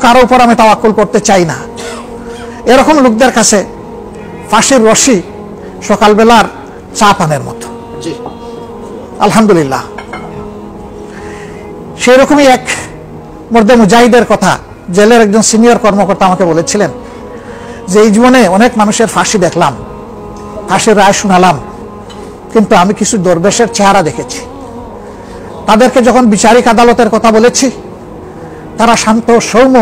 কারো উপর আমি তাওয়াক্কুল করতে চাই না। এরকম লোকদের কাছে ফাঁসির রশি সকালবেলার চা পানের মতো। আলহামদুলিল্লাহ, সেই রকমই এক মর্দে মুজাহিদের কথা জেলের একজন সিনিয়র কর্মকর্তা আমাকে বলেছিলেন যে এই জীবনে অনেক মানুষের ফাঁসি দেখলাম, ফাঁসির রায় শুনালাম, কিন্তু আমি কিছু দরবেশের চেহারা দেখেছি। তাদেরকে যখন বিচারিক আদালতের কথা বলেছি, তারা শান্ত সৌম্য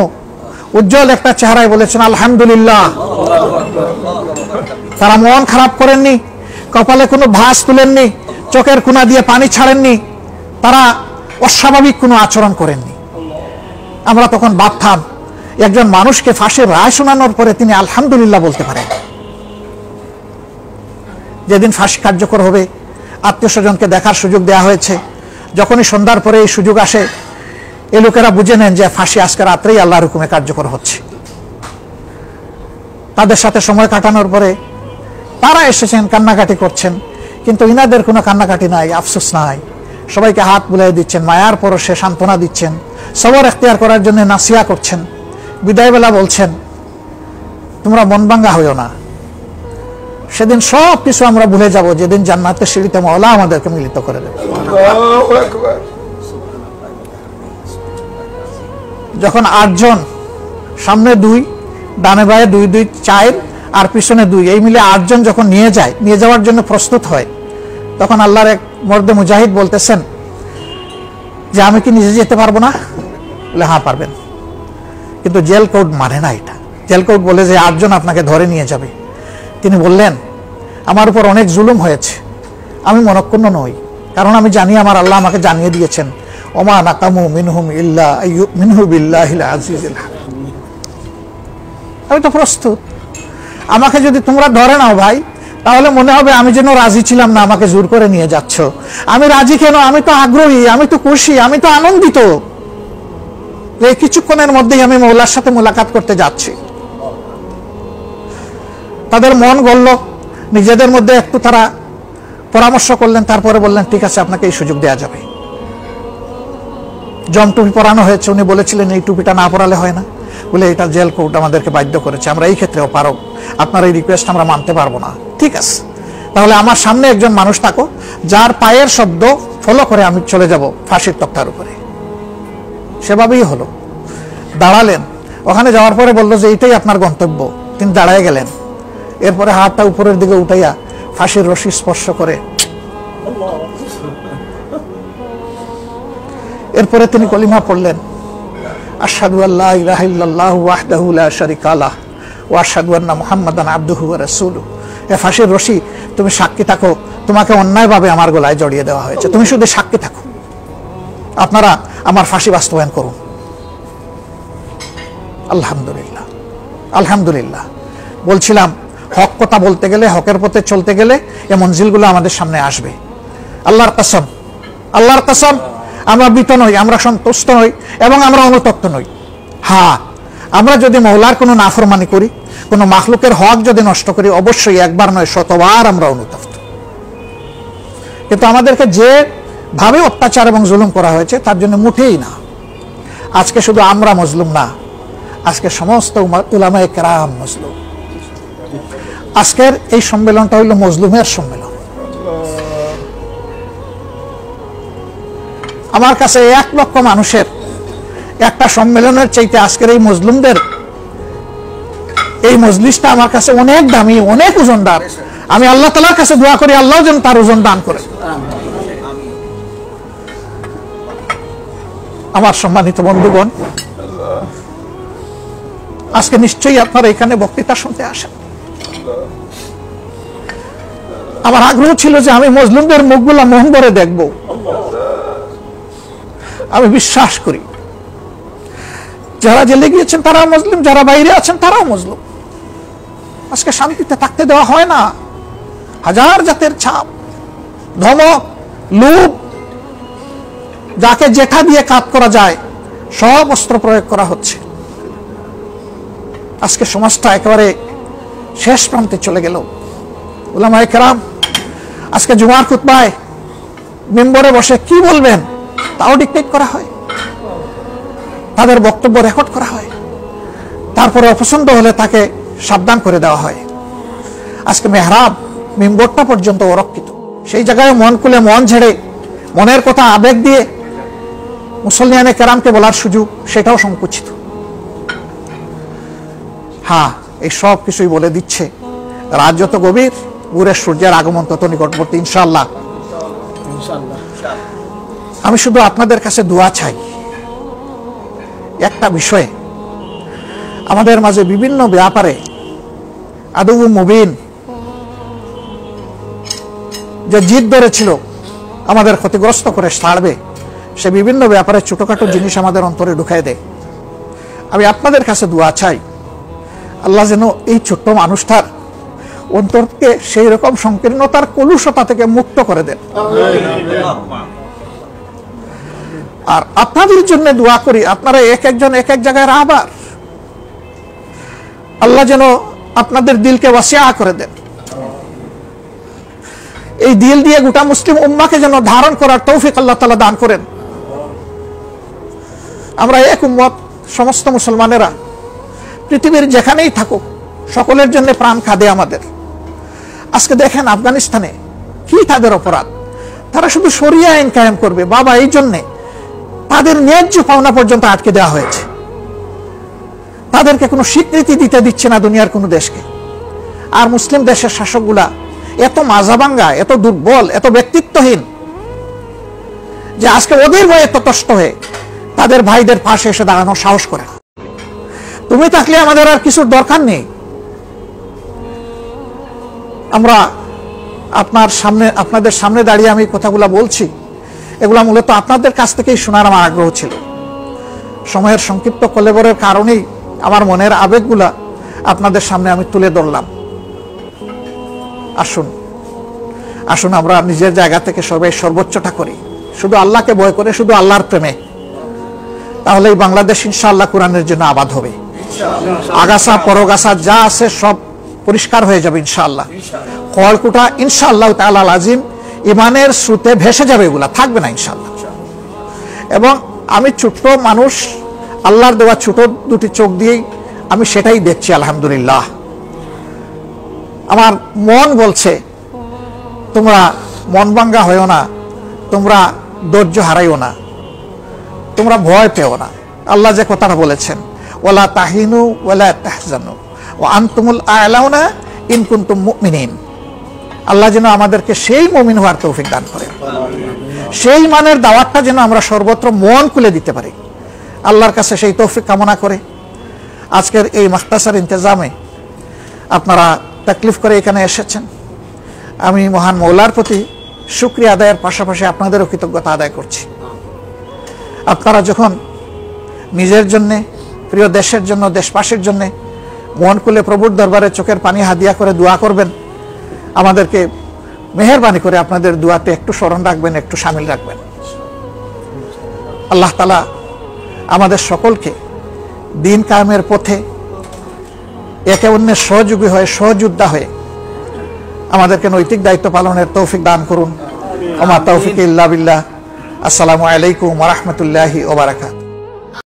উজ্জ্বল একটা চেহারায় বলেছেন আলহামদুলিল্লাহ। তারা মন খারাপ করেননি, কপালে কোনো ভাঁজ তুলেননি, চোখের কোনা দিয়ে পানি ছাড়েননি, তারা অস্বাভাবিক কোনো আচরণ করেননি। আমরা তখন ভাবতাম একজন মানুষকে ফাঁসির রায় শোনানোর পরে তিনি আলহামদুলিল্লাহ বলতে পারেন। যেদিন ফাঁসি কার্যকর হবে, আত্মীয় স্বজনকে দেখার সুযোগ দেওয়া হয়েছে। যখনই সন্ধ্যার পরে এই সুযোগ আসে, এই লোকেরা বুঝে নেন যে ফাঁসি আজকে রাত্রেই আল্লাহর হুকুমে কার্যকর হচ্ছে। তাদের সাথে সময় কাটানোর পরে তারা এসেছেন, কান্নাকাটি করছেন, কিন্তু ইনাদের কোনো কান্নাকাটি নাই, আফসোস নাই। সবাইকে হাত বুলিয়ে দিচ্ছেন, মায়ার পরশে সান্ত্বনা দিচ্ছেন, সবর এখতিয়ার করার জন্য নাসিহা করছেন। বিদায়বেলা বলছেন তোমরা মন ভাঙ্গা হইও না, সেদিন সব কিছু আমরা ভুলে যাব, যেদিন জান্নাতের সিঁড়িতে মওলা আমাদেরকে মিলিত করে দেবে। যখন 8 জন, সামনে 2, ডানে বায়ে 2 2 4 আর পিছনে 2, এই মিলে 8 জন যখন নিয়ে যাওয়ার জন্য প্রস্তুত হয়, তখন আল্লাহর এক মর্দে মুজাহিদ বলতেছেন যে আমি কি নিজে যেতে পারবো না? বলে হ্যাঁ পারবেন, কিন্তু জেল কোড মানে না এটা। জেল কোড বলে যে 8 জন আপনাকে ধরে নিয়ে যাবে। তিনি বললেন আমার উপর অনেক জুলুম হয়েছে, আমি মনক্ষুণ্ণ নই, কারণ আমি জানি আমার আল্লাহ আমাকে জানিয়ে দিয়েছেন ওমা নাকামু মিনহুম ইল্লা আইয়ুমিনু বিল্লাহিল আজিজিল হাকিম। আমি তো প্রস্তুত। আমাকে যদি তোমরা ধরে নাও ভাই, তাহলে মনে হবে আমি যেন রাজি ছিলাম না, আমাকে জোর করে নিয়ে যাচ্ছ। আমি রাজি কেন? আমি তো আগ্রহী, আমি তো খুশি, আমি তো আনন্দিত এই কিছুক্ষণের মধ্যেই আমি মওলার সাথে মোলাকাত করতে যাচ্ছি। তাদের মন গলল, নিজেদের মধ্যে একটু তারা পরামর্শ করলেন, তারপরে বললেন ঠিক আছে আপনাকে এই সুযোগ দেওয়া যাবে। জম টুপি পরানো হয়েছে, উনি বলেছিলেন এই টুপিটা না পরালে হয় না, বলে এটা জেল কোড আমাদেরকে বাধ্য করেছে, আমরা এই ক্ষেত্রেও পারব, আপনার এই রিকোয়েস্ট আমরা মানতে পারবো না। ঠিক আছে, তাহলে আমার সামনে একজন মানুষ থাকো যার পায়ের শব্দ ফলো করে আমি চলে যাব ফাঁসির তক্তার উপরে। সেভাবেই হলো। দাঁড়ালেন, ওখানে যাওয়ার পরে বললো যে এটাই আপনার গন্তব্য। তিনি দাঁড়ায় গেলেন, এরপরে হাতটা উপরের দিকে উঠাইয়া ফাঁসির রশি স্পর্শ করে এরপরে তিনি কলিমা পড়লেন আশহাদু আল্লা ইলাহা ইল্লাল্লাহু ওয়াহদাহু লা শারীকা লাহ ওয়া আশহাদু আন্না মুহাম্মাদান আবদুহু ওয়া রাসূলুহু। এ ফাঁসির রশি তুমি সাক্ষী থাকো, তোমাকে অন্যায়ভাবে আমার গলায় জড়িয়ে দেওয়া হয়েছে, তুমি শুধু সাক্ষী থাকো, আপনারা আমার ফাঁসি বাস্তবায়ন করুন। আলহামদুলিল্লাহ, আলহামদুলিল্লাহ। বলছিলাম হক কথা বলতে গেলে, হকের পথে চলতে গেলে এই মঞ্জিলগুলো আমাদের সামনে আসবে। আল্লাহর কসম, আল্লাহর কসম, আমরা ভীত নই, আমরা সন্তুষ্ট নই এবং আমরা অনুতপ্ত নই। হ্যাঁ, আমরা যদি মওলার কোনো নাফরমানি করি, কোনো মাখলুকের হক যদি নষ্ট করি, অবশ্যই একবার নয় শতবার আমরা অনুতপ্ত। কিন্তু আমাদেরকে যে ভাবে অত্যাচার এবং জুলুম করা হয়েছে তার জন্য মুঠেই না। আজকে শুধু আমরা মজলুম না, আজকে সমস্ত উলামায়ে কেরাম মজলুম। আজকের এই সম্মেলনটা হইল মজলুমের সম্মেলন। আমার কাছে 1 লক্ষ মানুষের একটা সম্মেলনের চাইতে আজকের এই মজলুমদের এই মজলিসটা আমার কাছে অনেক দামি, অনেক ওজনদার। আমি আল্লাহ তাআলার কাছে দোয়া করি আল্লাহ যেন তার ওজন দান করে। আমার সম্মানিত বন্ধুগণ, আজকে নিশ্চয়ই আপনারা এখানে বক্তৃতা শুনতে আসেন। আমার আগ্রহ ছিল যে আমি মজলুমদের মুখগুলা মন ভরে দেখব। আমি বিশ্বাস করি যারা জেলে গিয়েছেন তারাও মুসলিম, যারা বাইরে আছেন তারাও মুসলিম। আজকে শান্তিতে থাকতে দেওয়া হয় না। হাজার জাতের ছাপ, ধমক, লোভ, যাকে যেটা দিয়ে কাজ করা যায় সব অস্ত্র প্রয়োগ করা হচ্ছে। আজকে সমাজটা একেবারে শেষ প্রান্তে চলে গেল। উলামায়ে কেরাম আজকে জুমার খুতবায় মিম্বরে বসে কি বলবেন তাও ডিক্টেট করা হয়, তাদের বক্তব্য রেকর্ড করা হয়। তারপরে অপছন্দ হলে তাকে সাবধান করে দেওয়া হয়। আজকে মেহরাব মিম্বরটা পর্যন্ত অরক্ষিত, সেই জায়গায় মন খুলে মন ঝেড়ে মনের কথা আবেগ দিয়ে মুসলমানে কেরামকে বলার সুযোগ সেটাও সংকুচিত। হ্যাঁ, এই সব কিছুই বলে দিচ্ছে রাত যত গভীর, ভোরের সূর্যের আগমন তত নিকটবর্তী ইনশাআল্লাহ। আমি শুধু আপনাদের কাছে দোয়া চাই একটা বিষয়ে। আমাদের মাঝে বিভিন্ন ব্যাপারে আদৌ মুবিন যে জিদ ধরেছিল আমাদের ক্ষতিগ্রস্ত করে ছাড়বে, সে বিভিন্ন ব্যাপারে ছোটখাটো জিনিস আমাদের অন্তরে ঢুকাই দেয়। আমি আপনাদের কাছে দোয়া চাই আল্লাহ যেন এই ছোট্ট মানুষটার অন্তরকে সেই রকম সংকীর্ণতার কলুষতা থেকে মুক্ত করে দেন। আর আপনাদের জন্য দোয়া করি, আপনারা এক একজন এক এক জায়গায় রাহবার, আল্লাহ যেন আপনাদের দিলকে ওয়াসিয়া করে দেন। এই দিল দিয়ে গোটা মুসলিম উম্মাকে যেন ধারণ করার তৌফিক আল্লাহ তাআলা দান করেন। আমরা এক উম্মত, সমস্ত মুসলমানেরা পৃথিবীর যেখানেই থাকুক সকলের জন্য প্রাণ খাদে আমাদের। আজকে দেখেন আফগানিস্তানে কি তাদের অপরাধ, তারা শুধু শরিয়া আইন কায়েম করবে বাবা, এই জন্যে তাদের ন্যায্য পাওনা পর্যন্ত আটকে দেওয়া হয়েছে। তাদেরকে কোনো স্বীকৃতি দিতে দিচ্ছে না দুনিয়ার কোনো দেশকে। আর মুসলিম দেশের শাসকগুলা এত মাজাবাঙ্গা, এত দুর্বল, এত ব্যক্তিত্বহীন যে আজকে ওদের ভয়ে এত কষ্ট হয়ে তাদের ভাইদের পাশে এসে দাঁড়ানোর সাহস করে না। তুমি থাকলে আমাদের আর কিছুর দরকার নেই। আমরা আপনাদের সামনে দাঁড়িয়ে আমি কথাগুলা বলছি, এগুলা মূলত আপনাদের কাছ থেকেই শোনার আমার আগ্রহ ছিল। সময়ের সংক্ষিপ্ত কলেবরের কারণেই আমার মনের আবেগগুলা আপনাদের সামনে আমি তুলে ধরলাম। আসুন আসুন আমরা নিজের জায়গা থেকে সবাই সর্বোচ্চটা করি, শুধু আল্লাহকে ভয় করে, শুধু আল্লাহর প্রেমে। তাহলেই বাংলাদেশ ইনশাআল্লাহ কোরআনের জন্য আবাদ হবে। আগাছা পরগাছা যা আছে সব পরিষ্কার হয়ে যাবে ইনশাআল্লাহ। খড়কুটা ইনশাআল্লাহ তাআলা আজিম ইমানের স্রোতে ভেসে যাবে, এগুলা থাকবে না ইনশাআল্লাহ। এবং আমি ছোট্ট মানুষ, আল্লাহর দেওয়া ছোট দুটি চোখ দিয়েই আমি সেটাই দেখছি আলহামদুলিল্লাহ। আমার মন বলছে তোমরা মন ভাঙ্গা হইও না, তোমরা ধৈর্য হারাইও না, তোমরা ভয় পেও না। আল্লাহ যে কথাটা বলেছেন, ওয়ালা তাহিনু ওয়ালা তাহজানু ওয়া আনতুমুল আ'লাউনা ইন কুনতুম মুমিনিন। আল্লাহ যেন আমাদেরকে সেই মুমিন হওয়ার তৌফিক দান করেন, সেই মানের দাওয়াতটা যেন আমরা সর্বত্র মন খুলে দিতে পারি। আল্লাহর কাছে সেই তৌফিক কামনা করে আজকের এই মাখতাসার ইন্তেজামে আপনারা তাকলিফ করে এখানে এসেছেন। আমি মহান মৌলার প্রতি শুকরিয়া আদায়ের পাশাপাশি আপনাদেরও কৃতজ্ঞতা আদায় করছি। আপনারা যখন নিজের জন্যে, প্রিয় দেশের জন্য, দেশবাসীর জন্যে মন খুলে প্রভুর দরবারে চোখের পানি হাদিয়া করে দোয়া করবেন, আমাদেরকে মেহেরবানি করে আপনাদের দোয়াতে একটু স্মরণ রাখবেন, একটু শামিল রাখবেন। আল্লাহ তাআলা আমাদের সকলকে দিন কায়েমের পথে একে অন্যের সহযোগী হয়ে, সহযোদ্ধা হয়ে আমাদেরকে নৈতিক দায়িত্ব পালনের তৌফিক দান করুন। ওমা তৌফিক ইল্লা বিল্লাহ। আসসালামু আলাইকুম ওয়া রাহমাতুল্লাহি ওয়া বারাকাতুহু।